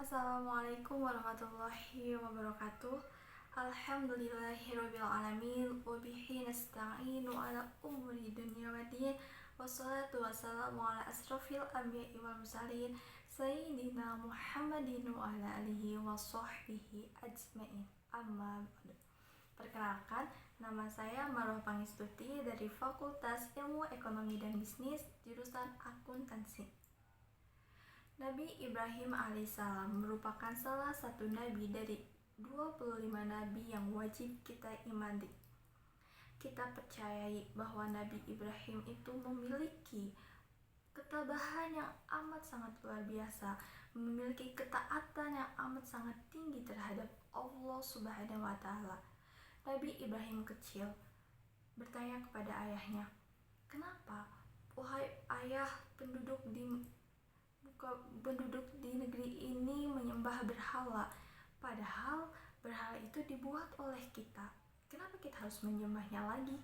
Assalamualaikum warahmatullahi wabarakatuh. Alhamdulillahirabbil alamin wa bihi nasta'inu ala umuri dunya waddin. Wassalatu wassalamu ala asrofil anbiya'i wal mursalin sayyidina Muhammadin wa ala alihi wa sahbihi ajmain. Amma ba'du. Perkenalkan, nama saya Marwah Pangestuti dari Fakultas Ilmu Ekonomi dan Bisnis, jurusan Akuntansi. Nabi Ibrahim alaihissalam merupakan salah satu nabi dari 25 nabi yang wajib kita imani. Kita percayai bahwa Nabi Ibrahim itu memiliki ketabahan yang amat sangat luar biasa, memiliki ketaatan yang amat sangat tinggi terhadap Allah Subhanahu wa Ta'ala. Nabi Ibrahim kecil bertanya kepada ayahnya, "Kenapa, wahai ayah, penduduk di negeri ini menyembah berhala, padahal berhala itu dibuat oleh kita. Kenapa kita harus menyembahnya lagi?"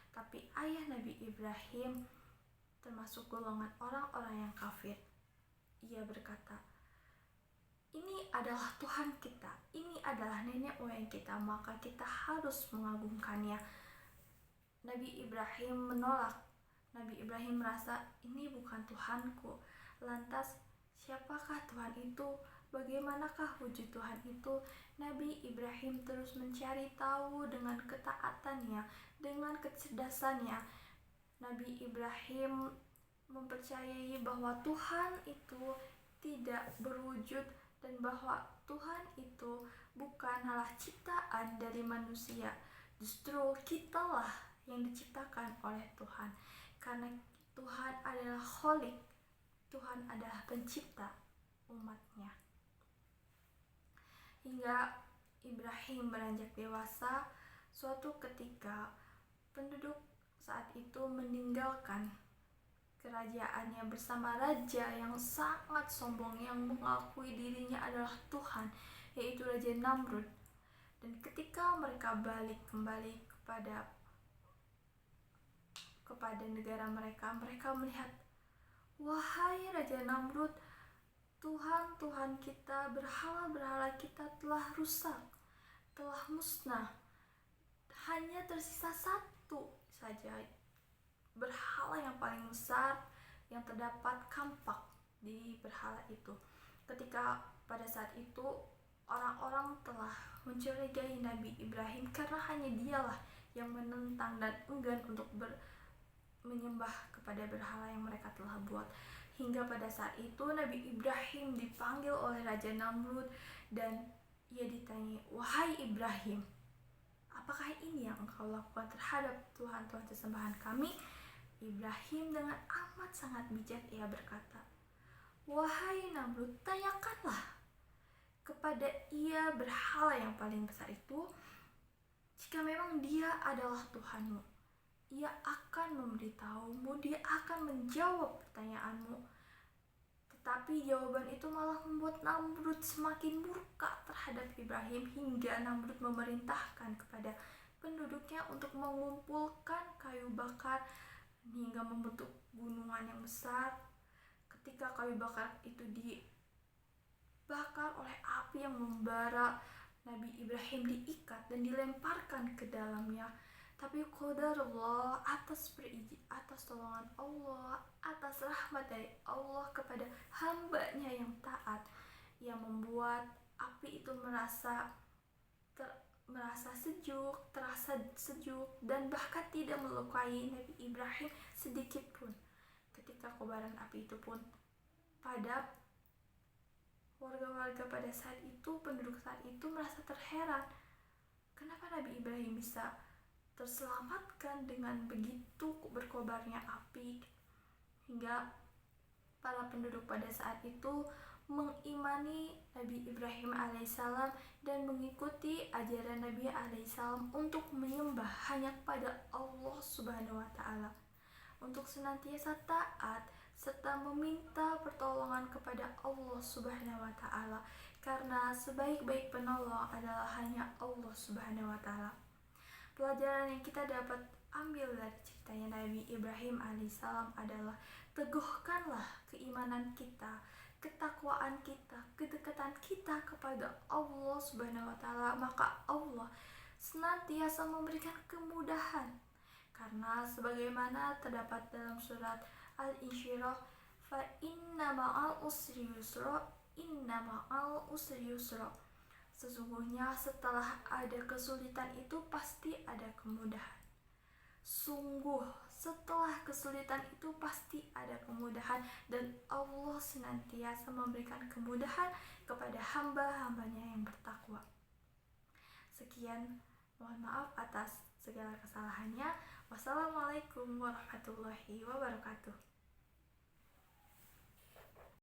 Tapi ayah Nabi Ibrahim termasuk golongan orang-orang yang kafir. Ia berkata, "Ini adalah Tuhan kita, ini adalah nenek moyang kita, maka kita harus mengagungkannya." Nabi Ibrahim menolak. Nabi Ibrahim merasa, "Ini bukan Tuhanku." Lantas, siapakah Tuhan itu? Bagaimanakah wujud Tuhan itu? Nabi Ibrahim terus mencari tahu dengan ketaatannya, dengan kecerdasannya. Nabi Ibrahim mempercayai bahwa Tuhan itu tidak berwujud dan bahwa Tuhan itu bukanlah ciptaan dari manusia. Justru kitalah yang diciptakan oleh Tuhan. Karena Tuhan adalah Khalik, Tuhan adalah pencipta umatnya. Hingga Ibrahim beranjak dewasa, suatu ketika penduduk saat itu meninggalkan kerajaannya bersama raja yang sangat sombong yang mengakui dirinya adalah Tuhan, yaitu Raja Namrud. Dan ketika mereka balik kembali kepada negara mereka, mereka melihat, "Wahai Raja Namrud, Tuhan-Tuhan kita, berhala-berhala kita telah rusak, telah musnah. Hanya tersisa satu saja berhala yang paling besar yang terdapat kampak di berhala itu." Ketika pada saat itu orang-orang telah mencurigai Nabi Ibrahim karena hanya dialah yang menentang dan enggan untuk menyembah kepada berhala yang mereka telah buat. Hingga pada saat itu Nabi Ibrahim dipanggil oleh Raja Namrud dan ia ditanya, "Wahai Ibrahim, apakah ini yang engkau lakukan terhadap Tuhan-Tuhan sesembahan kami?" Ibrahim dengan amat sangat bijak ia berkata, "Wahai Namrud, tanyakanlah kepada ia berhala yang paling besar itu, jika memang dia adalah Tuhanmu. Ia akan memberitahumu, dia akan menjawab pertanyaanmu." Tetapi jawaban itu malah membuat Namrud semakin murka terhadap Ibrahim hingga Namrud memerintahkan kepada penduduknya untuk mengumpulkan kayu bakar hingga membentuk gunungan yang besar. Ketika kayu bakar itu dibakar oleh api yang membara, Nabi Ibrahim diikat dan dilemparkan ke dalamnya. Tapi qadarullah, atas tolongan Allah, atas rahmat dari Allah kepada hambanya yang taat, yang membuat api itu terasa sejuk dan bahkan tidak melukai Nabi Ibrahim sedikit pun. Ketika kobaran api itu pun padam, warga-warga pada saat itu, penduduk saat itu merasa terheran, kenapa Nabi Ibrahim bisa terselamatkan dengan begitu berkobarnya api. Hingga para penduduk pada saat itu mengimani Nabi Ibrahim alaihissalam dan mengikuti ajaran Nabi alaihissalam untuk menyembah hanya kepada Allah Subhanahu wa Ta'ala, untuk senantiasa taat serta meminta pertolongan kepada Allah Subhanahu wa Ta'ala, karena sebaik-baik penolong adalah hanya Allah Subhanahu wa Ta'ala. Pelajaran yang kita dapat ambil dari ceritanya Nabi Ibrahim alaihissalam adalah teguhkanlah keimanan kita, ketakwaan kita, kedekatan kita kepada Allah Subhanahu wa taala, maka Allah senantiasa memberikan kemudahan. Karena sebagaimana terdapat dalam surat Al-Insyirah, fa inna ma'al usri yusra, inna ma'al usri yusra. Sesungguhnya setelah ada kesulitan itu pasti ada kemudahan. Sungguh setelah kesulitan itu pasti ada kemudahan, dan Allah senantiasa memberikan kemudahan kepada hamba-hambanya yang bertakwa. Sekian, mohon maaf atas segala kesalahannya. Wassalamualaikum warahmatullahi wabarakatuh.